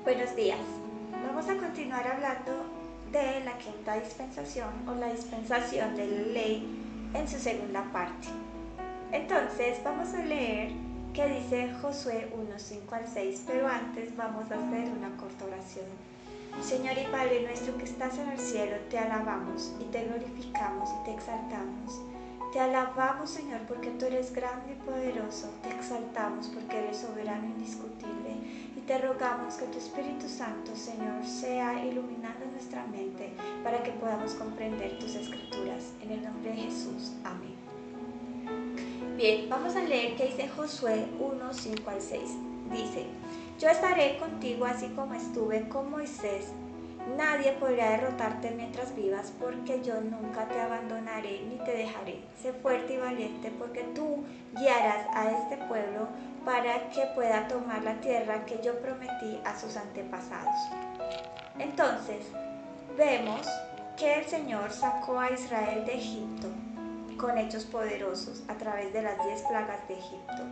Buenos días. Vamos a continuar hablando de la quinta dispensación o la dispensación de la ley en su segunda parte. Entonces vamos a leer que dice Josué 1:5 al 6, pero antes vamos a hacer una corta oración. Señor y Padre nuestro que estás en el cielo, te alabamos y te glorificamos y te exaltamos. Te alabamos, Señor, porque tú eres grande y poderoso. Te exaltamos porque eres soberano e indiscutible. Y te rogamos que tu Espíritu Santo, Señor, sea iluminando nuestra mente para que podamos comprender tus escrituras. En el nombre de Jesús. Amén. Bien, vamos a leer que dice Josué 1:5 al 6. Dice: Yo estaré contigo así como estuve con Moisés. Nadie podrá derrotarte mientras vivas, porque yo nunca te abandonaré ni te dejaré. Sé fuerte y valiente, porque tú guiarás a este pueblo para que pueda tomar la tierra que yo prometí a sus antepasados. Entonces, vemos que el Señor sacó a Israel de Egipto con hechos poderosos a través de las 10 plagas de Egipto.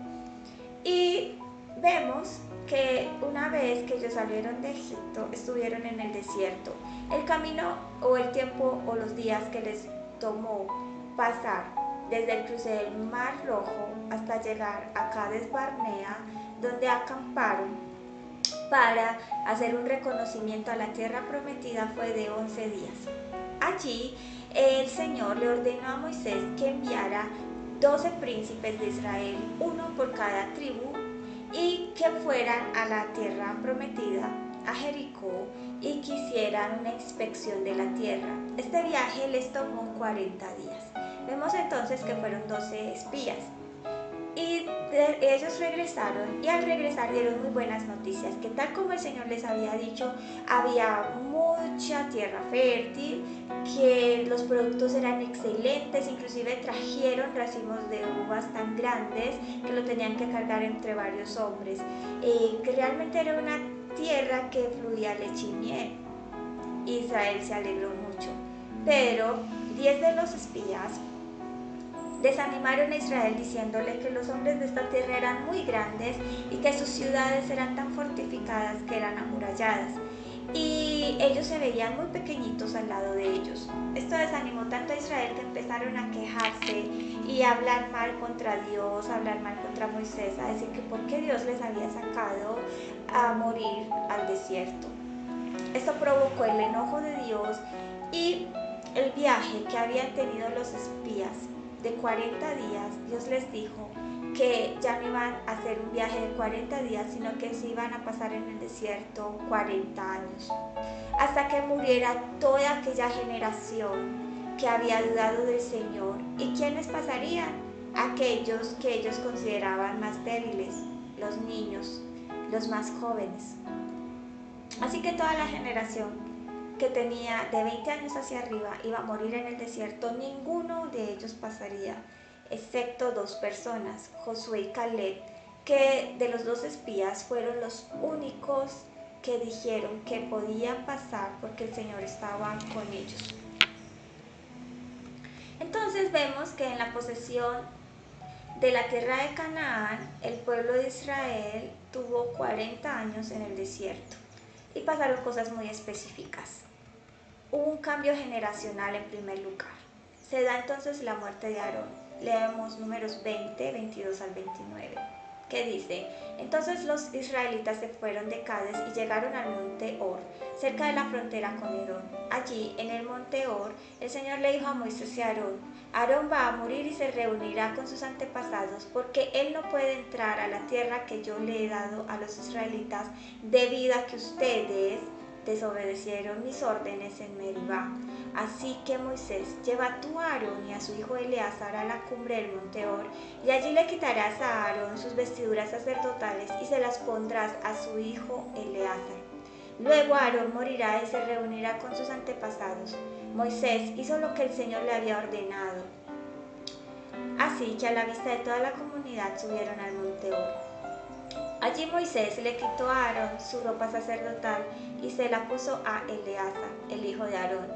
Y vemos que una vez que ellos salieron de Egipto, estuvieron en el desierto. El camino o el tiempo o los días que les tomó pasar desde el cruce del Mar Rojo hasta llegar a Cades Barnea, donde acamparon para hacer un reconocimiento a la tierra prometida, fue de 11 días. Allí el Señor le ordenó a Moisés que enviara 12 príncipes de Israel, uno por cada tribu, y que fueran a la tierra prometida, a Jericó, y que hicieran una inspección de la tierra. Este viaje les tomó 40 días. Vemos entonces que fueron 12 espías. Y ellos regresaron, y al regresar dieron muy buenas noticias, que tal como el Señor les había dicho, había mucha tierra fértil, que los productos eran excelentes, inclusive trajeron racimos de uvas tan grandes que lo tenían que cargar entre varios hombres, que realmente era una tierra que fluía leche y miel. Israel se alegró mucho, pero 10 de los espías desanimaron a Israel diciéndole que los hombres de esta tierra eran muy grandes y que sus ciudades eran tan fortificadas que eran amuralladas, y ellos se veían muy pequeñitos al lado de ellos. Esto desanimó tanto a Israel que empezaron a quejarse y a hablar mal contra Dios, a hablar mal contra Moisés, a decir que por qué Dios les había sacado a morir al desierto. Esto provocó el enojo de Dios, y el viaje que habían tenido los espías de 40 días, Dios les dijo que ya no iban a hacer un viaje de 40 días, sino que se iban a pasar en el desierto 40 años, hasta que muriera toda aquella generación que había dudado del Señor. ¿Y quiénes pasarían? Aquellos que ellos consideraban más débiles, los niños, los más jóvenes. Así que toda la generación que tenía de 20 años hacia arriba iba a morir en el desierto. Ninguno de ellos pasaría, excepto 2 personas, Josué y Caleb, que de los 2 espías fueron los únicos que dijeron que podían pasar porque el Señor estaba con ellos. Entonces vemos que en la posesión de la tierra de Canaán, el pueblo de Israel tuvo 40 años en el desierto y pasaron cosas muy específicas. Hubo un cambio generacional en primer lugar. Se da entonces la muerte de Aarón. Leemos Números 20, 22 al 29, que dice: Entonces los israelitas se fueron de Cades y llegaron al monte Hor, cerca de la frontera con Edom. Allí, en el monte Hor, el Señor le dijo a Moisés y a Aarón: Aarón va a morir y se reunirá con sus antepasados, porque él no puede entrar a la tierra que yo le he dado a los israelitas, debido a que ustedes desobedecieron mis órdenes en Meribá. Así que Moisés, lleva tú a Aarón y a su hijo Eleazar a la cumbre del monte Hor, y allí le quitarás a Aarón sus vestiduras sacerdotales y se las pondrás a su hijo Eleazar. Luego Aarón morirá y se reunirá con sus antepasados. Moisés hizo lo que el Señor le había ordenado. Así que a la vista de toda la comunidad subieron al monte Hor. Allí Moisés le quitó a Aarón su ropa sacerdotal y se la puso a Eleazar, el hijo de Aarón.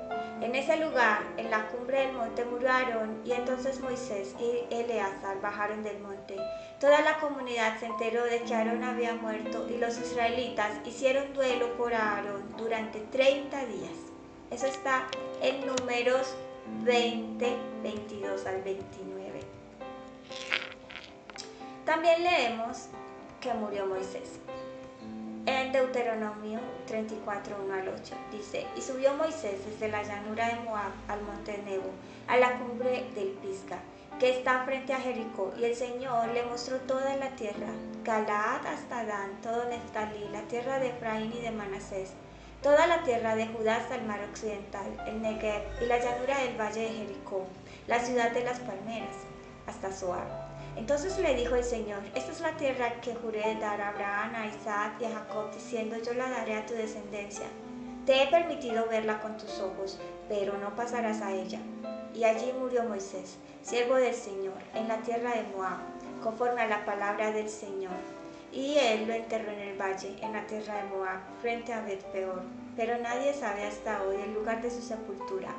En ese lugar, en la cumbre del monte, murió Aarón, y entonces Moisés y Eleazar bajaron del monte. Toda la comunidad se enteró de que Aarón había muerto, y los israelitas hicieron duelo por Aarón durante 30 días. Eso está en Números 20, 22 al 29. También leemos que murió Moisés. En Deuteronomio 34, 1 al 8 dice: y subió Moisés desde la llanura de Moab al monte Nebo, a la cumbre del Pisga, que está frente a Jericó, y el Señor le mostró toda la tierra, Galaad hasta Dan, todo Neftalí, la tierra de Efraín y de Manasés, toda la tierra de Judá hasta el mar occidental, el Negev y la llanura del valle de Jericó, la ciudad de las palmeras, hasta Zoar. Entonces le dijo el Señor: esta es la tierra que juré dar a Abraham, a Isaac y a Jacob, diciendo: yo la daré a tu descendencia. Te he permitido verla con tus ojos, pero no pasarás a ella. Y allí murió Moisés, siervo del Señor, en la tierra de Moab, conforme a la palabra del Señor. Y él lo enterró en el valle, en la tierra de Moab, frente a Bet-peor. Pero nadie sabe hasta hoy el lugar de su sepultura.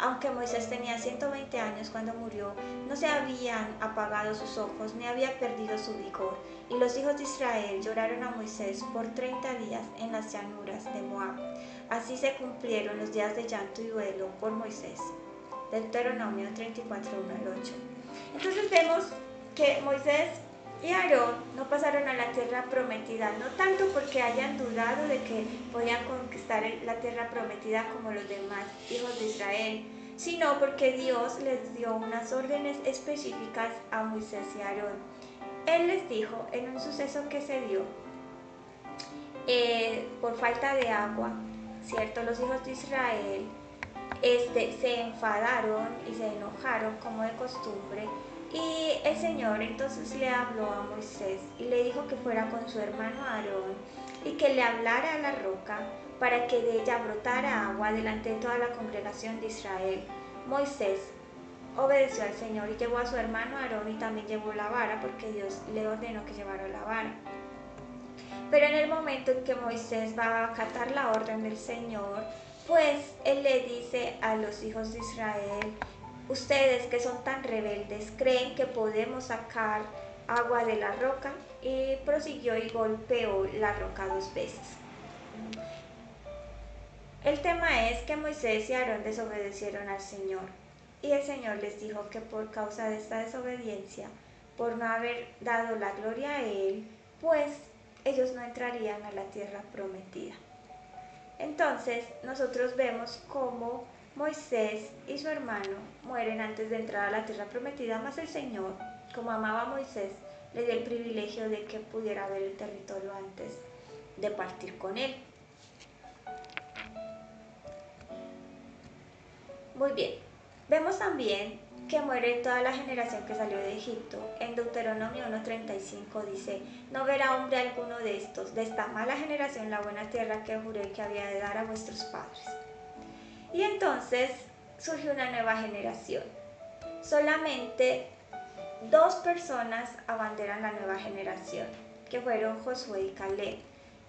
Aunque Moisés tenía 120 años cuando murió, no se habían apagado sus ojos, ni había perdido su vigor. Y los hijos de Israel lloraron a Moisés por 30 días en las llanuras de Moab. Así se cumplieron los días de llanto y duelo por Moisés. Deuteronomio 34, 1 al 8. Entonces vemos que Moisés y Aarón no pasaron a la tierra prometida, no tanto porque hayan dudado de que podían conquistar la tierra prometida como los demás hijos de Israel, sino porque Dios les dio unas órdenes específicas a Moisés y Aarón. Él les dijo en un suceso que se dio por falta de agua, ¿cierto? Los hijos de Israel se enfadaron y se enojaron como de costumbre. Y el Señor entonces le habló a Moisés y le dijo que fuera con su hermano Aarón y que le hablara a la roca para que de ella brotara agua delante de toda la congregación de Israel. Moisés obedeció al Señor y llevó a su hermano Aarón, y también llevó la vara porque Dios le ordenó que llevara la vara. Pero en el momento en que Moisés va a acatar la orden del Señor, pues él le dice a los hijos de Israel: ustedes que son tan rebeldes, ¿creen que podemos sacar agua de la roca? Y prosiguió y golpeó la roca 2 veces. El tema es que Moisés y Aarón desobedecieron al Señor, y el Señor les dijo que por causa de esta desobediencia, por no haber dado la gloria a Él, pues ellos no entrarían a la tierra prometida. Entonces nosotros vemos cómo Moisés y su hermano mueren antes de entrar a la tierra prometida, mas el Señor, como amaba a Moisés, le dio el privilegio de que pudiera ver el territorio antes de partir con él. Muy bien, vemos también que muere toda la generación que salió de Egipto. En Deuteronomio 1:35 dice: no verá hombre alguno de esta mala generación, la buena tierra que juré que había de dar a vuestros padres. Y entonces surge una nueva generación. Solamente 2 personas abanderan la nueva generación, que fueron Josué y Caleb.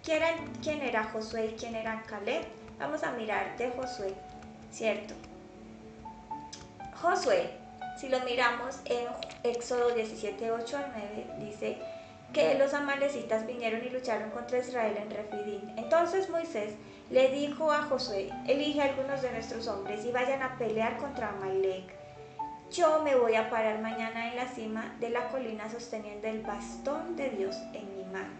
¿Quién era Josué y quién era Caleb? Vamos a mirar de Josué, ¿cierto? Josué, si lo miramos en Éxodo 17, 8 al 9, dice que los amalecitas vinieron y lucharon contra Israel en Refidim. Entonces Moisés le dijo a Josué: elige a algunos de nuestros hombres y vayan a pelear contra Amalec. Yo me voy a parar mañana en la cima de la colina sosteniendo el bastón de Dios en mi mano.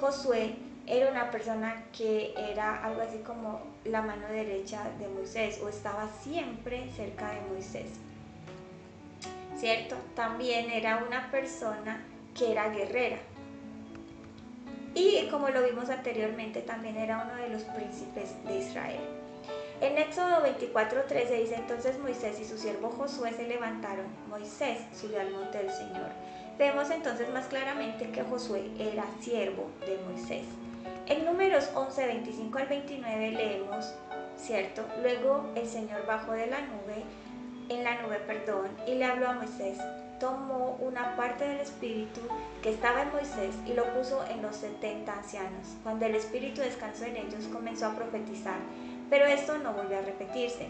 Josué era una persona que era algo así como la mano derecha de Moisés, o estaba siempre cerca de Moisés, ¿cierto? También era una persona que era guerrera. Y como lo vimos anteriormente, también era uno de los príncipes de Israel. En Éxodo 24:13 dice: entonces Moisés y su siervo Josué se levantaron. Moisés subió al monte del Señor. Vemos entonces más claramente que Josué era siervo de Moisés. En Números 11, 25 al 29 leemos, ¿cierto? Luego el Señor bajó de la nube, y le habló a Moisés: tomó una parte del espíritu que estaba en Moisés y lo puso en los 70 ancianos. Cuando el espíritu descansó en ellos, comenzó a profetizar, pero esto no volvió a repetirse.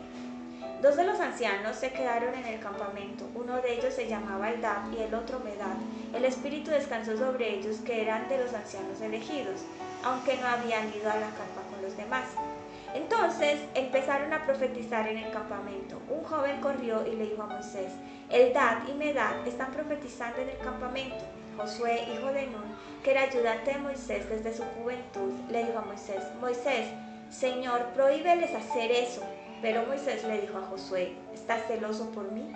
2 de los ancianos se quedaron en el campamento, uno de ellos se llamaba Eldad y el otro Medad. El espíritu descansó sobre ellos, que eran de los ancianos elegidos, aunque no habían ido a la carpa con los demás. Entonces empezaron a profetizar en el campamento. Un joven corrió y le dijo a Moisés: Eldad y Medad están profetizando en el campamento. Josué, hijo de Nun, que era ayudante de Moisés desde su juventud, le dijo a Moisés: Moisés, Señor, prohíbeles hacer eso. Pero Moisés le dijo a Josué: ¿estás celoso por mí?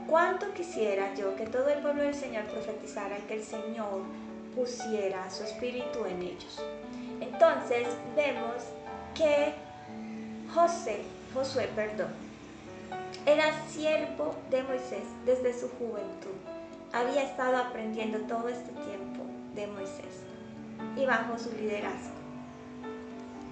¿Cuánto quisiera yo que todo el pueblo del Señor profetizara y que el Señor pusiera su espíritu en ellos? Entonces vemos que Josué, era siervo de Moisés desde su juventud. Había estado aprendiendo todo este tiempo de Moisés y bajo su liderazgo.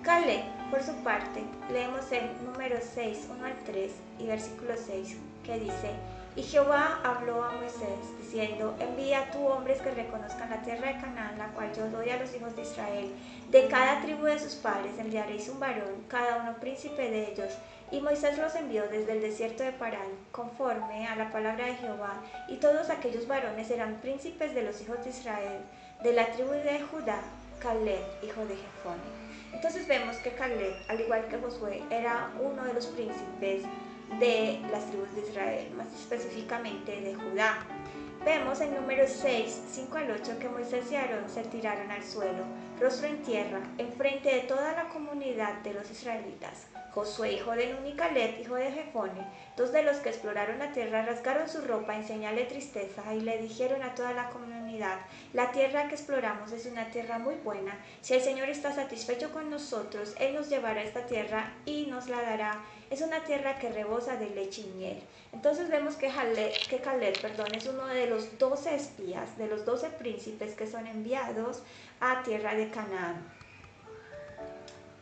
Caleb, por su parte, leemos en Números 6, 1 al 3 y versículo 6, que dice: Y Jehová habló a Moisés, diciendo: Envía tú hombres que reconozcan la tierra de Canaán, la cual yo doy a los hijos de Israel. De cada tribu de sus padres enviaréis un varón, cada uno príncipe de ellos. Y Moisés los envió desde el desierto de Parán, conforme a la palabra de Jehová, y todos aquellos varones eran príncipes de los hijos de Israel. De la tribu de Judá, Caleb, hijo de Jefone. Entonces vemos que Caleb, al igual que Josué, era uno de los príncipes de las tribus de Israel, más específicamente de Judá. Vemos en Números 6, 5 al 8 que Moisés y Aarón se tiraron al suelo, rostro en tierra, enfrente de toda la comunidad de los israelitas. Josué, hijo de Nun, y Caleb, hijo de Jefone, 2 de los que exploraron la tierra, rasgaron su ropa en señal de tristeza y le dijeron a toda la comunidad: la tierra que exploramos es una tierra muy buena. Si el Señor está satisfecho con nosotros, Él nos llevará a esta tierra y nos la dará. Es una tierra que rebosa de leche y miel. Entonces vemos que Caleb, es uno de los 12 espías, de los 12 príncipes que son enviados a tierra de Canaán.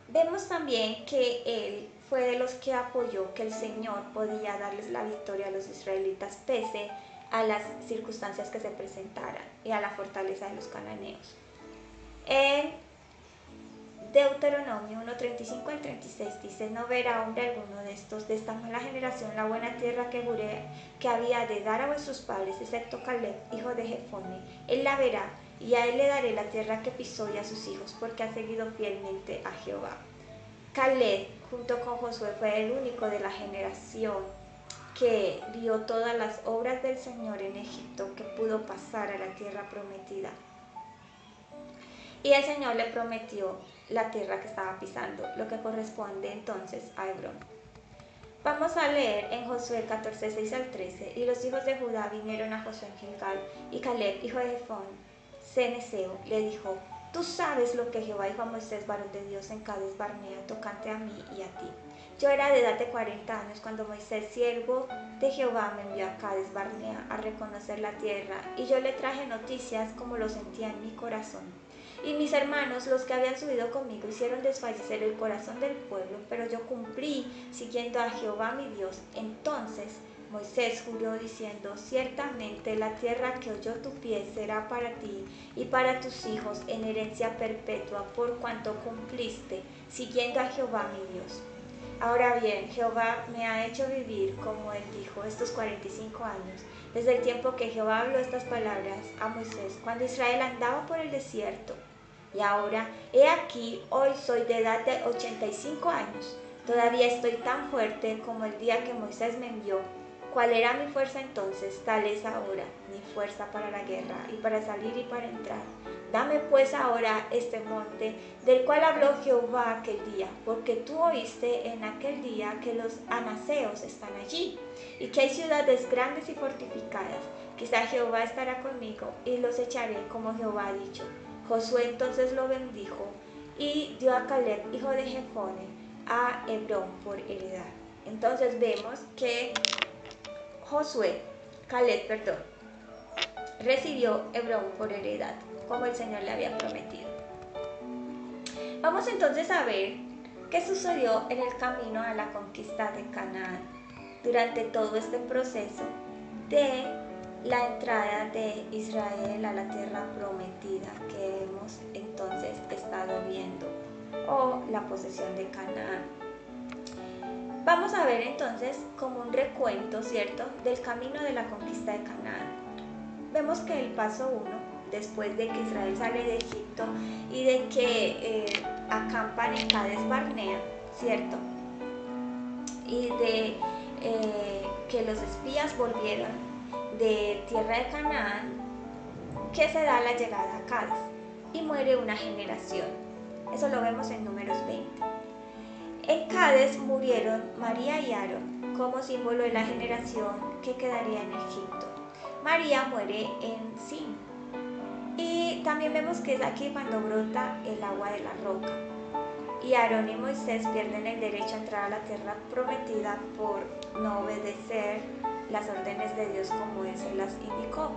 Vemos también que él fue de los que apoyó que el Señor podía darles la victoria a los israelitas pese a las circunstancias que se presentaran y a la fortaleza de los cananeos. En Deuteronomio 1:35 al 36 dice: No verá hombre alguno de esta mala generación, la buena tierra que juré que había de dar a vuestros padres, excepto Caleb, hijo de Jefone. Él la verá, y a él le daré la tierra que pisó y a sus hijos, porque ha seguido fielmente a Jehová. Caleb, junto con Josué, fue el único de la generación que vio todas las obras del Señor en Egipto, que pudo pasar a la tierra prometida. Y el Señor le prometió la tierra que estaba pisando, lo que corresponde entonces a Hebrón. Vamos a leer en Josué 14, 6 al 13. Y los hijos de Judá vinieron a Josué en Gilgal, y Caleb, hijo de Jefón, ceneseo, le dijo: Tú sabes lo que Jehová dijo a Moisés, varón de Dios, en Cades Barnea, tocante a mí y a ti. Yo era de edad de 40 años cuando Moisés, siervo de Jehová, me envió a Cades Barnea a reconocer la tierra, y yo le traje noticias como lo sentía en mi corazón. Y mis hermanos, los que habían subido conmigo, hicieron desfallecer el corazón del pueblo, pero yo cumplí siguiendo a Jehová mi Dios. Entonces Moisés juró diciendo: Ciertamente la tierra que oyó tu pie será para ti y para tus hijos en herencia perpetua, por cuanto cumpliste siguiendo a Jehová mi Dios. Ahora bien, Jehová me ha hecho vivir, como él dijo, estos 45 años, desde el tiempo que Jehová habló estas palabras a Moisés, cuando Israel andaba por el desierto. Y ahora, he aquí, hoy soy de edad de 85 años. Todavía estoy tan fuerte como el día que Moisés me envió. ¿Cuál era mi fuerza entonces? Tal es ahora mi fuerza para la guerra y para salir y para entrar. Dame pues ahora este monte del cual habló Jehová aquel día, porque tú oíste en aquel día que los anaseos están allí y que hay ciudades grandes y fortificadas. Quizá Jehová estará conmigo y los echaré como Jehová ha dicho. Josué entonces lo bendijo y dio a Caleb, hijo de Jefone, a Hebrón por heredad. Entonces vemos que Caleb, recibió Hebrón por heredad, como el Señor le había prometido. Vamos entonces a ver qué sucedió en el camino a la conquista de Canaán durante todo este proceso de la entrada de Israel a la tierra prometida que hemos entonces estado viendo, o la posesión de Canaán. Vamos a ver entonces como un recuento, ¿cierto?, del camino de la conquista de Canaán. Vemos que el paso 1, después de que Israel sale de Egipto y de que acampan en Cades Barnea, ¿cierto?, y de que los espías volvieron de tierra de Canaán, que se da la llegada a Cades y muere una generación. Eso lo vemos en Números 20. En Cades murieron María y Aarón como símbolo de la generación que quedaría en Egipto. María muere en Sin. Y también vemos que es aquí cuando brota el agua de la roca. Y Aarón y Moisés pierden el derecho a entrar a la tierra prometida por no obedecer las órdenes de Dios como Él se las indicó.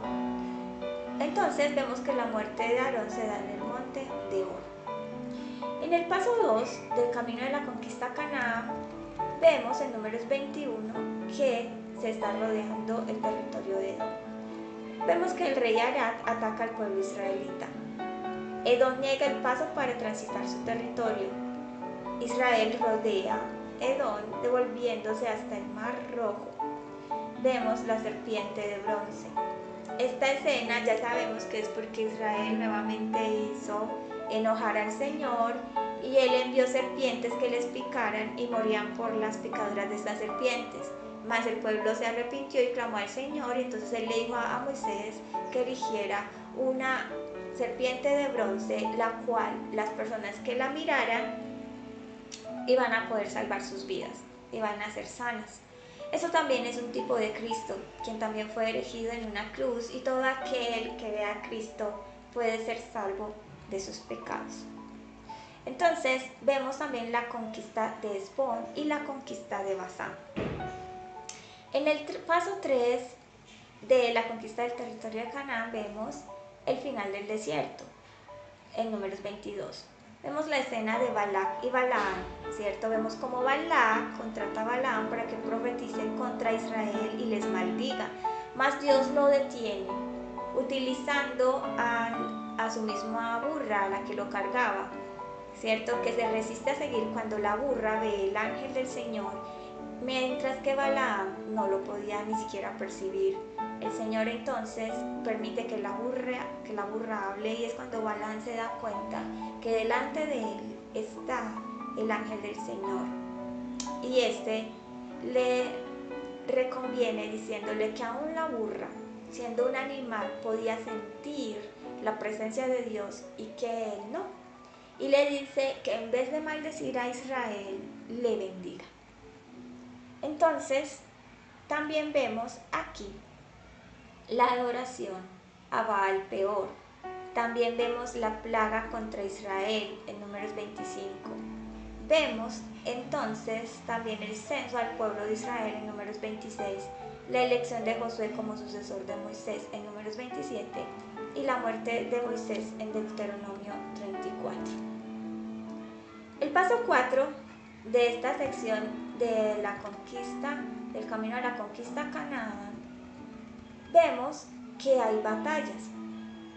Entonces vemos que la muerte de Aarón se da en el monte de Oro. En el paso 2 del camino de la conquista a Canaán, vemos en Números 21 que se está rodeando el territorio de Edom. Vemos que el rey Arad ataca al pueblo israelita. Edom niega el paso para transitar su territorio. Israel rodea Edom devolviéndose hasta el Mar Rojo. Vemos la serpiente de bronce. Esta escena ya sabemos que es porque Israel nuevamente hizo enojar al Señor y Él envió serpientes que les picaran y morían por las picaduras de estas serpientes. Mas el pueblo se arrepintió y clamó al Señor, y entonces Él le dijo a Moisés que erigiera una serpiente de bronce, la cual las personas que la miraran iban a poder salvar sus vidas, iban a ser sanas. Eso también es un tipo de Cristo, quien también fue erigido en una cruz, y todo aquel que vea a Cristo puede ser salvo de sus pecados. Entonces vemos también la conquista de Hesbón y la conquista de Basán. En el paso 3 de la conquista del territorio de Canaán vemos el final del desierto, en Números 22. Vemos la escena de Balac y Balaam, ¿cierto? Vemos cómo Balac contrata a Balaam para que profetice contra Israel y les maldiga, mas Dios lo detiene, utilizando a su misma burra, a la que lo cargaba, ¿cierto?, que se resiste a seguir cuando la burra ve el ángel del Señor, mientras que Balaam no lo podía ni siquiera percibir. El Señor entonces permite que la burra hable, y es cuando Balaam se da cuenta que delante de él está el ángel del Señor, y este le reconviene diciéndole que aún la burra, siendo un animal, podía sentir la presencia de Dios y que él no. Y le dice que en vez de maldecir a Israel, le bendiga. Entonces, también vemos aquí la adoración a Baal Peor. También vemos la plaga contra Israel en Números 25. Vemos entonces también el censo al pueblo de Israel en Números 26, la elección de Josué como sucesor de Moisés en Números 27 y la muerte de Moisés en Deuteronomio 34. El paso 4 de esta sección de la conquista, del camino a la conquista a Canaán, vemos que hay batallas.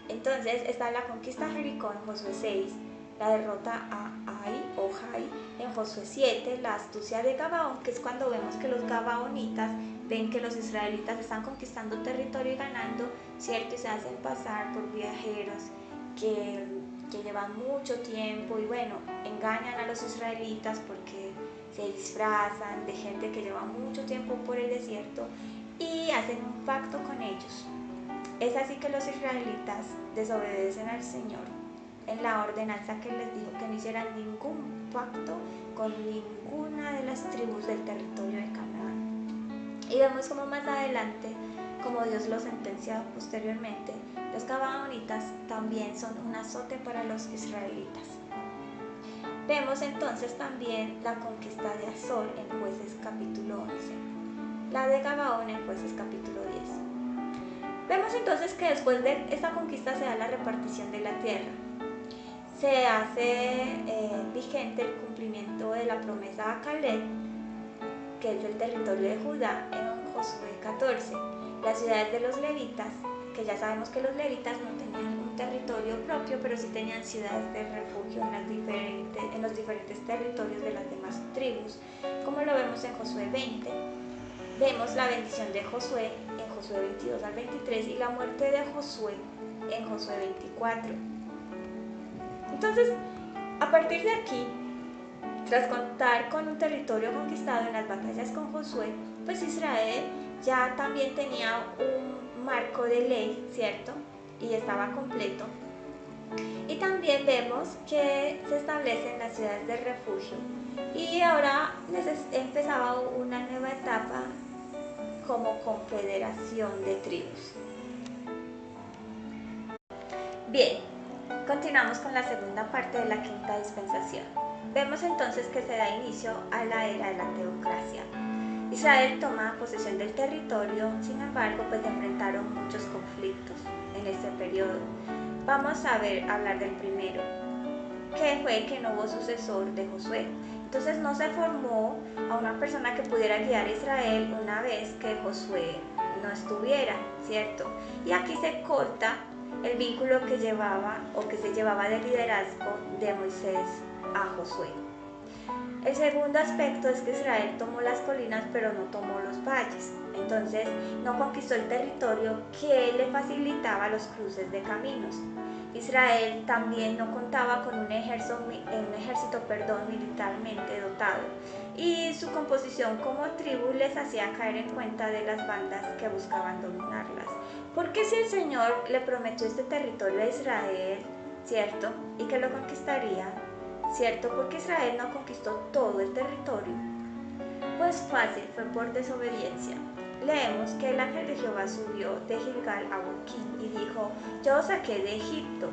Entonces está la conquista a Jericó en Josué 6, la derrota a Ai o Jai en Josué 7, la astucia de Gabaón, que es cuando vemos que los gabaonitas ven que los israelitas están conquistando territorio y ganando, ¿cierto? Y se hacen pasar por viajeros que llevan mucho tiempo, y bueno, engañan a los israelitas porque se disfrazan de gente que lleva mucho tiempo por el desierto y hacen un pacto con ellos. Es así que los israelitas desobedecen al Señor en la ordenanza que les dijo que no hicieran ningún pacto con ninguna de las tribus del territorio de Canaán. Y vemos como más adelante, como Dios lo sentencia posteriormente, los gabaonitas también son un azote para los israelitas. Vemos entonces también la conquista de Azor en Jueces capítulo 11, la de Gabaón en Jueces capítulo 10. Vemos entonces que después de esta conquista se da la repartición de la tierra. Se hace vigente el cumplimiento de la promesa a Caleb, que es el territorio de Judá, en Josué 14. las ciudades de los levitas, que ya sabemos que los levitas no tenían un territorio propio, pero sí tenían ciudades de refugio en los diferentes territorios de las demás tribus, como lo vemos en Josué 20. Vemos la bendición de Josué en Josué 22 al 23 y la muerte de Josué en Josué 24. Entonces, a partir de aquí, tras contar con un territorio conquistado en las batallas con Josué, pues Israel ya también tenía un marco de ley, ¿cierto? Y estaba completo. Y también vemos que se establecen las ciudades de refugio. Y ahora empezaba una nueva etapa como confederación de tribus. Bien, continuamos con la segunda parte de la quinta dispensación. Vemos entonces que se da inicio a la era de la teocracia. Israel toma posesión del territorio, sin embargo, pues enfrentaron muchos conflictos en este periodo. Vamos a hablar del primero, que fue que no hubo sucesor de Josué. Entonces no se formó a una persona que pudiera guiar a Israel una vez que Josué no estuviera, ¿cierto? Y aquí se corta el vínculo que se llevaba de liderazgo de Moisés a Josué. El segundo aspecto es que Israel tomó las colinas pero no tomó los valles, entonces no conquistó el territorio que le facilitaba los cruces de caminos. Israel también no contaba con un ejército militarmente dotado y su composición como tribu les hacía caer en cuenta de las bandas que buscaban dominarlas. Porque si el Señor le prometió este territorio a Israel, ¿cierto? Y que lo conquistaría, ¿cierto? Porque Israel no conquistó todo el territorio. Pues fácil, fue por desobediencia. Leemos que el ángel de Jehová subió de Gilgal a Boquín y dijo: yo os saqué de Egipto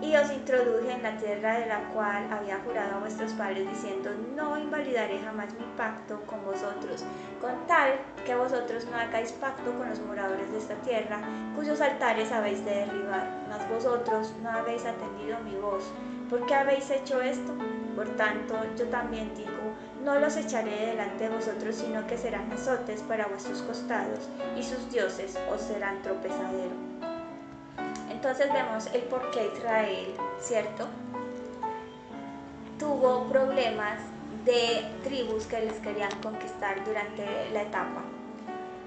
y os introduje en la tierra de la cual había jurado a vuestros padres, diciendo: no invalidaré jamás mi pacto con vosotros, con tal que vosotros no hagáis pacto con los moradores de esta tierra, cuyos altares habéis de derribar, mas vosotros no habéis atendido mi voz. ¿Por qué habéis hecho esto? Por tanto, yo también digo: no los echaré delante de vosotros, sino que serán azotes para vuestros costados, y sus dioses os serán tropezadero. Entonces vemos el por qué Israel, ¿cierto?, tuvo problemas de tribus que les querían conquistar durante la etapa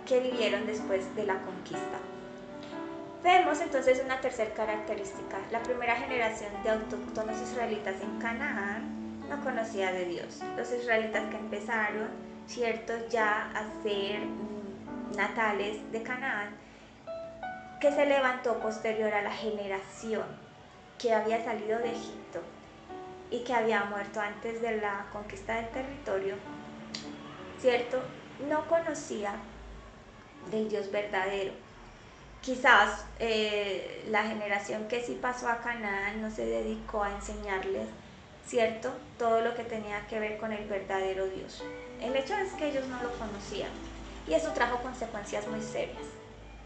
que vivieron después de la conquista. Vemos entonces una tercera característica. La primera generación de autóctonos israelitas en Canaán no conocía de Dios. Los israelitas que empezaron, ¿cierto?, ya a ser natales de Canaán, que se levantó posterior a la generación que había salido de Egipto y que había muerto antes de la conquista del territorio, ¿cierto?, no conocía del Dios verdadero. Quizás la generación que sí pasó a Canaán no se dedicó a enseñarles, ¿cierto?, todo lo que tenía que ver con el verdadero Dios. El hecho es que ellos no lo conocían y eso trajo consecuencias muy serias.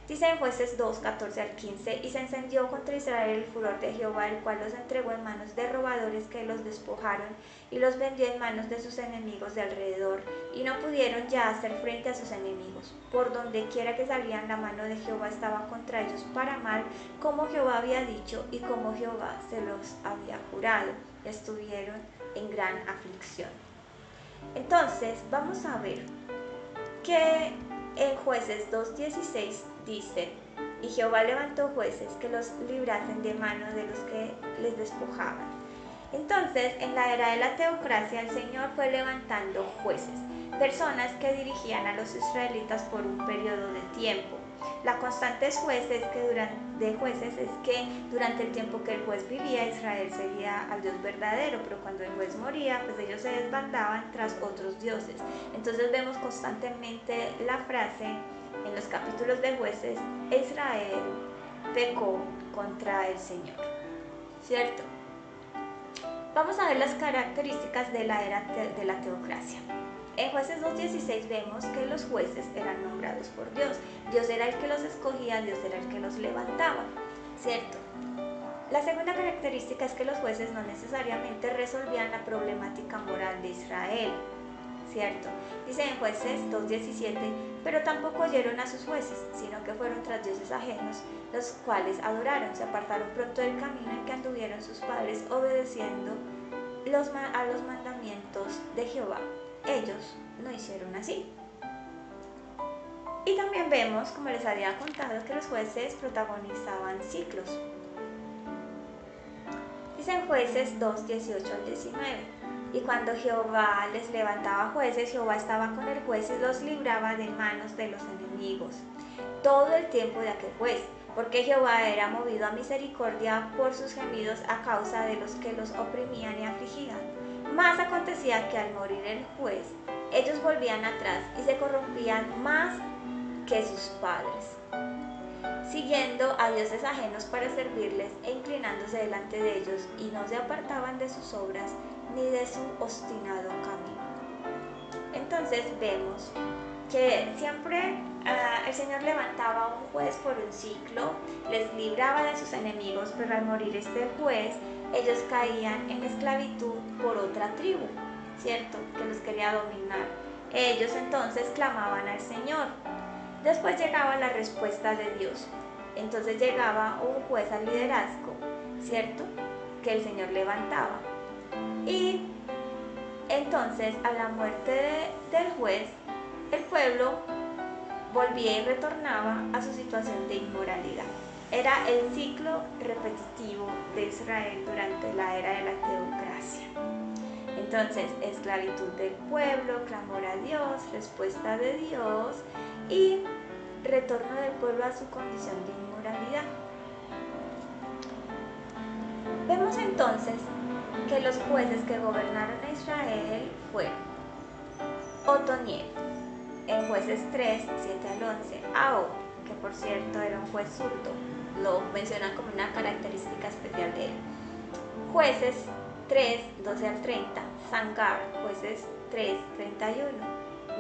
Dice en Jueces 2, 14 al 15: y se encendió contra Israel el furor de Jehová, el cual los entregó en manos de robadores que los despojaron y los vendió en manos de sus enemigos de alrededor, y no pudieron ya hacer frente a sus enemigos. Por donde quiera que salían, la mano de Jehová estaba contra ellos para mal, como Jehová había dicho y como Jehová se los había jurado. Estuvieron en gran aflicción. Entonces vamos a ver que en Jueces 2:16 dice: y Jehová levantó jueces que los librasen de mano de los que les despojaban. Entonces, en la era de la teocracia, el Señor fue levantando jueces, personas que dirigían a los israelitas por un periodo de tiempo. La constante de jueces es que durante el tiempo que el juez vivía, Israel seguía al Dios verdadero, pero cuando el juez moría, pues ellos se desbandaban tras otros dioses. Entonces vemos constantemente la frase en los capítulos de Jueces: Israel pecó contra el Señor, ¿cierto? Vamos a ver las características de la era de la teocracia. En Jueces 2:16 vemos que los jueces eran nombrados por Dios. Dios era el que los escogía, Dios era el que los levantaba, ¿cierto? La segunda característica es que los jueces no necesariamente resolvían la problemática moral de Israel, ¿cierto? Dice en Jueces 2:17, pero tampoco oyeron a sus jueces, sino que fueron tras dioses ajenos, los cuales adoraron, se apartaron pronto del camino en que anduvieron sus padres, obedeciendo a los mandamientos de Jehová. Ellos no hicieron así. Y también vemos, como les había contado, que los jueces protagonizaban ciclos. Dice en Jueces 2:18-19, y cuando Jehová les levantaba jueces, Jehová estaba con el juez y los libraba de manos de los enemigos todo el tiempo de aquel juez, porque Jehová era movido a misericordia por sus gemidos a causa de los que los oprimían y afligían. Mas acontecía que al morir el juez, ellos volvían atrás y se corrompían más que sus padres, siguiendo a dioses ajenos para servirles e inclinándose delante de ellos, y no se apartaban de sus obras ni de su obstinado camino. Entonces vemos que siempre el Señor levantaba a un juez por un ciclo, les libraba de sus enemigos, pero al morir este juez, ellos caían en esclavitud por otra tribu, ¿cierto? Que los quería dominar. Ellos entonces clamaban al Señor. Después llegaba la respuesta de Dios. Entonces llegaba un juez al liderazgo, ¿cierto? Que el Señor levantaba. Y entonces a la muerte del juez, el pueblo volvía y retornaba a su situación de inmoralidad. Era el ciclo repetitivo de Israel durante la era de la teocracia. Entonces, esclavitud del pueblo, clamor a Dios, respuesta de Dios y retorno del pueblo a su condición de inmoralidad. Vemos entonces que los jueces que gobernaron a Israel fueron Otoniel, en Jueces 3, 7 al 11, Ahab, que por cierto era un juez zurdo, lo mencionan como una característica especial de él. Jueces 3, 12 al 30, Sangar, Jueces 3, 31,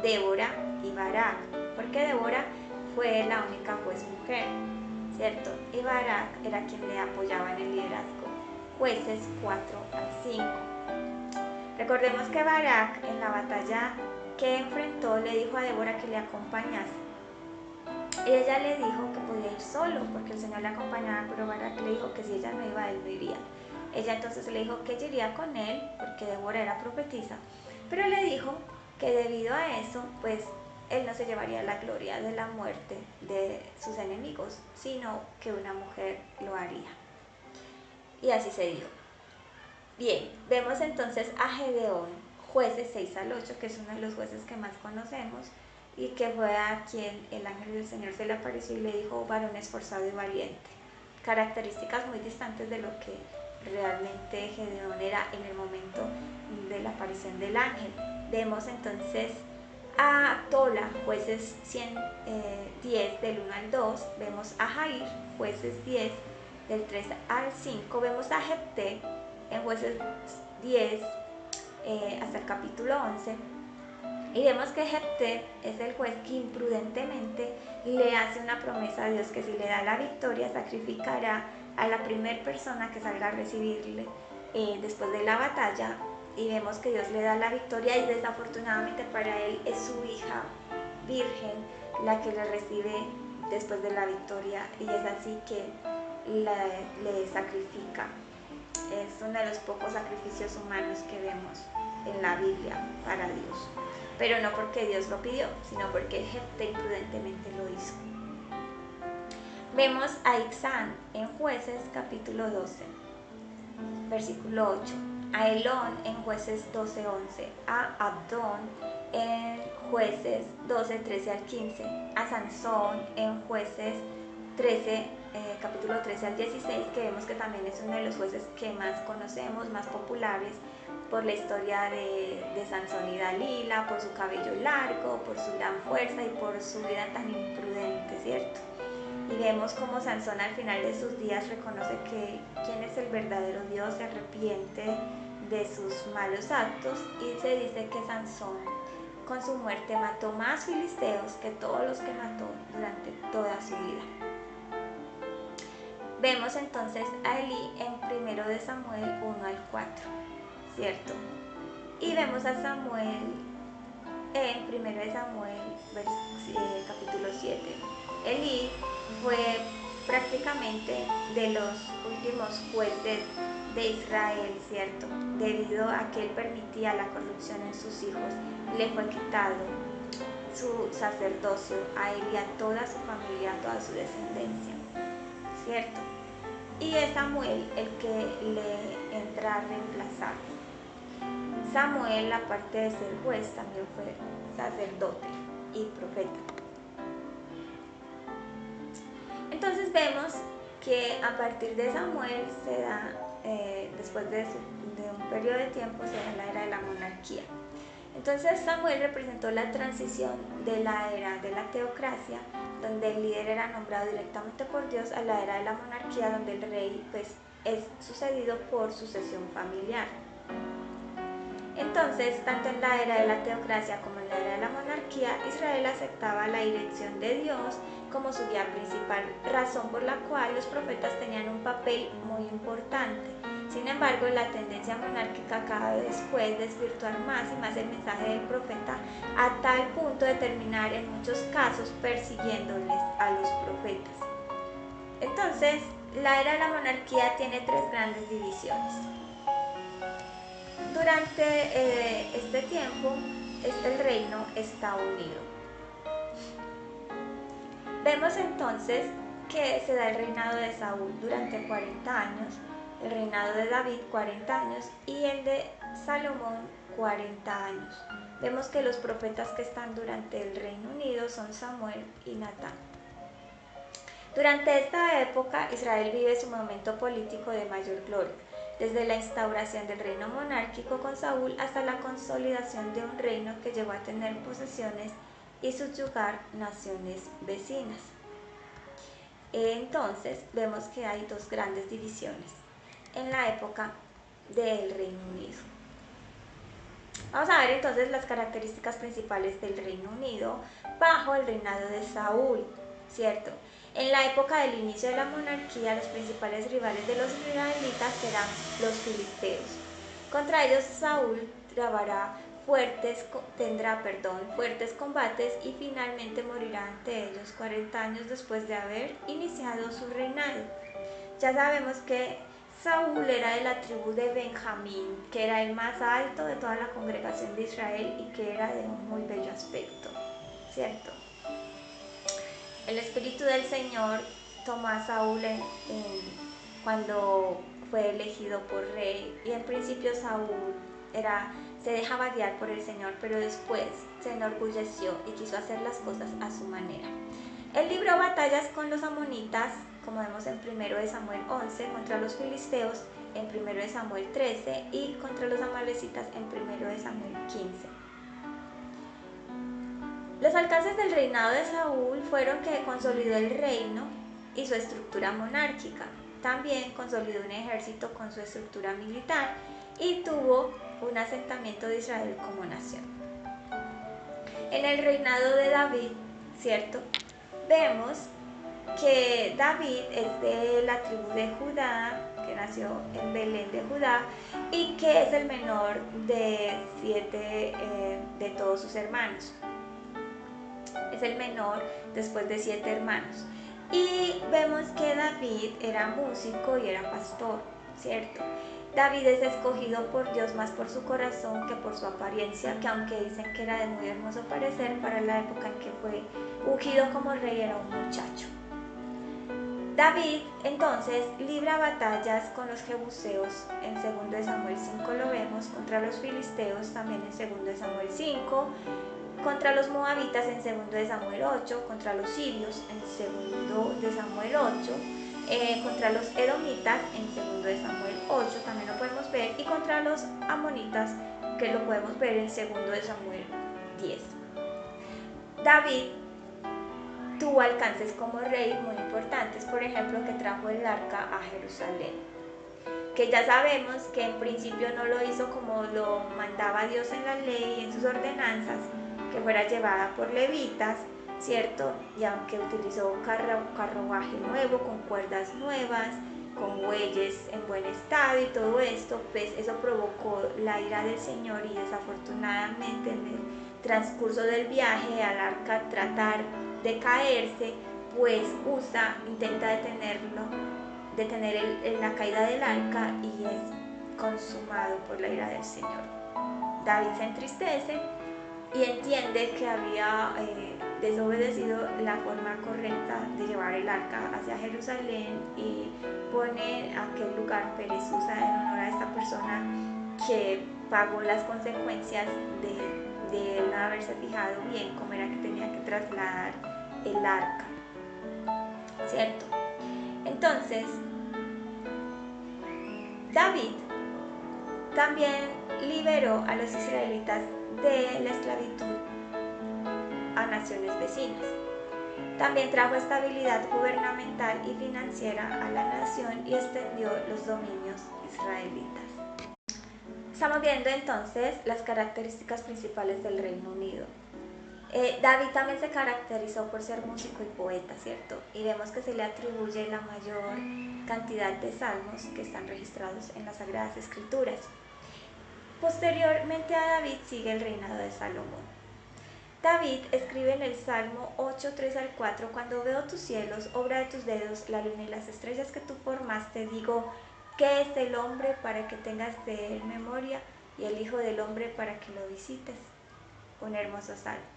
Débora y Barak, porque Débora fue la única juez mujer, ¿cierto? Y Barak era quien le apoyaba en el liderazgo. Jueces 4 al 5. Recordemos que Barak en la batalla que enfrentó le dijo a Débora que le acompañase. Y ella le dijo que podía ir solo porque el Señor le acompañaba, pero Barak le dijo que si ella no iba, él no iría. Ella entonces le dijo que ella iría con él porque Débora era profetisa, pero le dijo que debido a eso, pues él no se llevaría la gloria de la muerte de sus enemigos, sino que una mujer lo haría. Y así se dio. Bien, vemos entonces a Gedeón, Jueces 6 al 8, que es uno de los jueces que más conocemos, y que fue a quien el ángel del Señor se le apareció y le dijo varón esforzado y valiente. Características muy distantes de lo que realmente Gedeón era en el momento de la aparición del ángel. Vemos entonces a Tola, Jueces 10 del 1 al 2, vemos a Jair, Jueces 10 del 3 al 5, vemos a Jefté en Jueces 10 hasta el capítulo 11, y vemos que Jefté es el juez que imprudentemente le hace una promesa a Dios que si le da la victoria sacrificará a la primera persona que salga a recibirle después de la batalla, y vemos que Dios le da la victoria y desafortunadamente para él es su hija virgen la que le recibe después de la victoria, y es así que le sacrifica. Es uno de los pocos sacrificios humanos que vemos en la Biblia para Dios, pero no porque Dios lo pidió, sino porque Jefté imprudentemente lo hizo. Vemos a Ibzán en Jueces capítulo 12, versículo 8, a Elón en Jueces 12, 11, a Abdón en Jueces 12, 13 al 15, a Sansón en Jueces 13, capítulo 13 al 16, que vemos que también es uno de los jueces que más conocemos, más populares, por la historia de Sansón y Dalila, por su cabello largo, por su gran fuerza y por su vida tan imprudente, ¿cierto? Y vemos como Sansón al final de sus días reconoce que quién es el verdadero Dios, se arrepiente de sus malos actos, y se dice que Sansón con su muerte mató más filisteos que todos los que mató durante toda su vida. Vemos entonces a Elí en 1 de Samuel 1 al 4, ¿cierto? Y vemos a Samuel en 1 Samuel capítulo 7. Elí fue prácticamente de los últimos jueces de Israel, ¿cierto? Debido a que él permitía la corrupción en sus hijos, le fue quitado su sacerdocio a él y a toda su familia, a toda su descendencia, ¿cierto? Y es Samuel el que le entra a reemplazar. Samuel, aparte de ser juez, también fue sacerdote y profeta. Entonces vemos que a partir de Samuel se da, después de un periodo de tiempo, se da la era de la monarquía. Entonces Samuel representó la transición de la era de la teocracia, donde el líder era nombrado directamente por Dios, a la era de la monarquía, donde el rey pues, es sucedido por sucesión familiar. Entonces, tanto en la era de la teocracia como en la era de la monarquía, Israel aceptaba la dirección de Dios como su guía principal, razón por la cual los profetas tenían un papel muy importante. Sin embargo, la tendencia monárquica cada vez fue desvirtuar más y más el mensaje del profeta, a tal punto de terminar en muchos casos persiguiéndoles a los profetas. Entonces, la era de la monarquía tiene 3 grandes divisiones. Durante este tiempo, el reino está unido. Vemos entonces que se da el reinado de Saúl durante 40 años, el reinado de David 40 años y el de Salomón 40 años. Vemos que los profetas que están durante el Reino Unido son Samuel y Natán. Durante esta época, Israel vive su momento político de mayor gloria, desde la instauración del reino monárquico con Saúl hasta la consolidación de un reino que llegó a tener posesiones y subyugar naciones vecinas. Entonces, vemos que hay 2 grandes divisiones en la época del Reino Unido. Vamos a ver entonces las características principales del Reino Unido bajo el reinado de Saúl, ¿cierto? En la época del inicio de la monarquía, los principales rivales de los israelitas serán los filisteos. Contra ellos Saúl tendrá fuertes combates y finalmente morirá ante ellos 40 años después de haber iniciado su reinado. Ya sabemos que Saúl era de la tribu de Benjamín, que era el más alto de toda la congregación de Israel y que era de un muy bello aspecto, ¿cierto? El Espíritu del Señor tomó a Saúl cuando fue elegido por rey, y en principio Saúl se dejaba guiar por el Señor, pero después se enorgulleció y quiso hacer las cosas a su manera. Él libró batallas con los amonitas, como vemos en 1 Samuel 11, contra los filisteos en 1 Samuel 13 y contra los amalecitas en 1 Samuel 15. Los alcances del reinado de Saúl fueron que consolidó el reino y su estructura monárquica. También consolidó un ejército con su estructura militar y tuvo un asentamiento de Israel como nación. En el reinado de David, ¿cierto? Vemos que David es de la tribu de Judá, que nació en Belén de Judá y que es el menor de 7 de todos sus hermanos. Es el menor después de 7 hermanos. Y vemos que David era músico y era pastor, ¿cierto? David es escogido por Dios más por su corazón que por su apariencia, que aunque dicen que era de muy hermoso parecer, para la época en que fue ungido como rey era un muchacho. David entonces libra batallas con los jebuseos, en 2 Samuel 5 lo vemos, contra los filisteos también en 2 Samuel 5, contra los moabitas en 2 Samuel 8, contra los sirios en 2 Samuel 8, contra los edomitas en 2 Samuel 8, también lo podemos ver, y contra los amonitas, que lo podemos ver en 2 Samuel 10. David tuvo alcances como rey muy importantes, por ejemplo, que trajo el arca a Jerusalén, que ya sabemos que en principio no lo hizo como lo mandaba Dios en la ley y en sus ordenanzas, que fuera llevada por levitas, ¿cierto? Y aunque utilizó carruaje nuevo, con cuerdas nuevas, con bueyes en buen estado y todo esto, pues eso provocó la ira del Señor y desafortunadamente en el transcurso del viaje al arca tratar de caerse, pues Usa intenta detener la caída del arca y es consumado por la ira del Señor. David se entristece y entiende que había desobedecido la forma correcta de llevar el arca hacia Jerusalén y pone aquel lugar Pérez Usa en honor a esta persona que pagó las consecuencias de no haberse fijado bien cómo era que tenía que trasladar el arca, ¿cierto? Entonces, David también liberó a los israelitas de la esclavitud a naciones vecinas. También trajo estabilidad gubernamental y financiera a la nación y extendió los dominios israelitas. Estamos viendo entonces las características principales del Reino Unido. David también se caracterizó por ser músico y poeta, ¿cierto? Y vemos que se le atribuye la mayor cantidad de salmos que están registrados en las Sagradas Escrituras. Posteriormente a David sigue el reinado de Salomón. David escribe en el Salmo 8, 3 al 4, cuando veo tus cielos, obra de tus dedos, la luna y las estrellas que tú formaste, digo, ¿qué es el hombre para que tengas de él memoria y el hijo del hombre para que lo visites? Un hermoso salmo.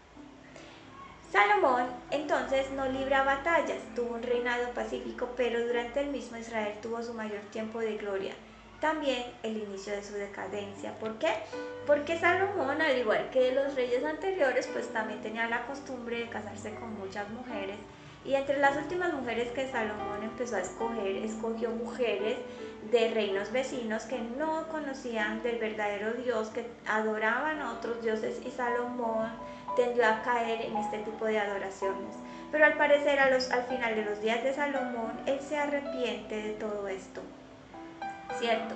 Salomón entonces no libra batallas, tuvo un reinado pacífico, pero durante el mismo Israel tuvo su mayor tiempo de gloria. También el inicio de su decadencia. ¿Por qué? Porque Salomón, al igual que los reyes anteriores, pues también tenía la costumbre de casarse con muchas mujeres. Y entre las últimas mujeres que Salomón empezó a escoger, escogió mujeres de reinos vecinos que no conocían del verdadero Dios, que adoraban a otros dioses, y Salomón tendió a caer en este tipo de adoraciones. Pero al parecer al final de los días de Salomón, él se arrepiente de todo esto, ¿cierto?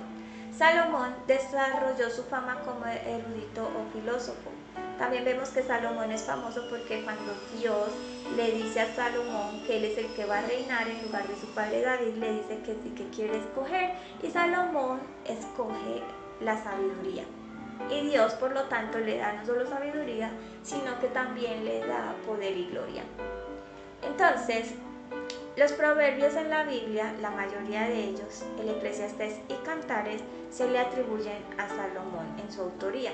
Salomón desarrolló su fama como erudito o filósofo. También vemos que Salomón es famoso porque cuando Dios le dice a Salomón que él es el que va a reinar en lugar de su padre David, le dice que sí que quiere escoger, y Salomón escoge la sabiduría. Y Dios, por lo tanto, le da no solo sabiduría, sino que también le da poder y gloria. Entonces, los proverbios en la Biblia, la mayoría de ellos, el Eclesiastés y Cantares, se le atribuyen a Salomón en su autoría.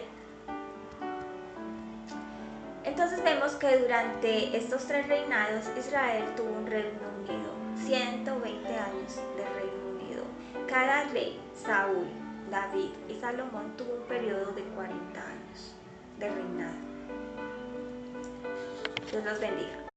Entonces vemos que durante estos 3 reinados Israel tuvo un Reino Unido, 120 años de Reino Unido. Cada rey, Saúl, David y Salomón, tuvo un periodo de 40 años de reinado. Dios los bendiga.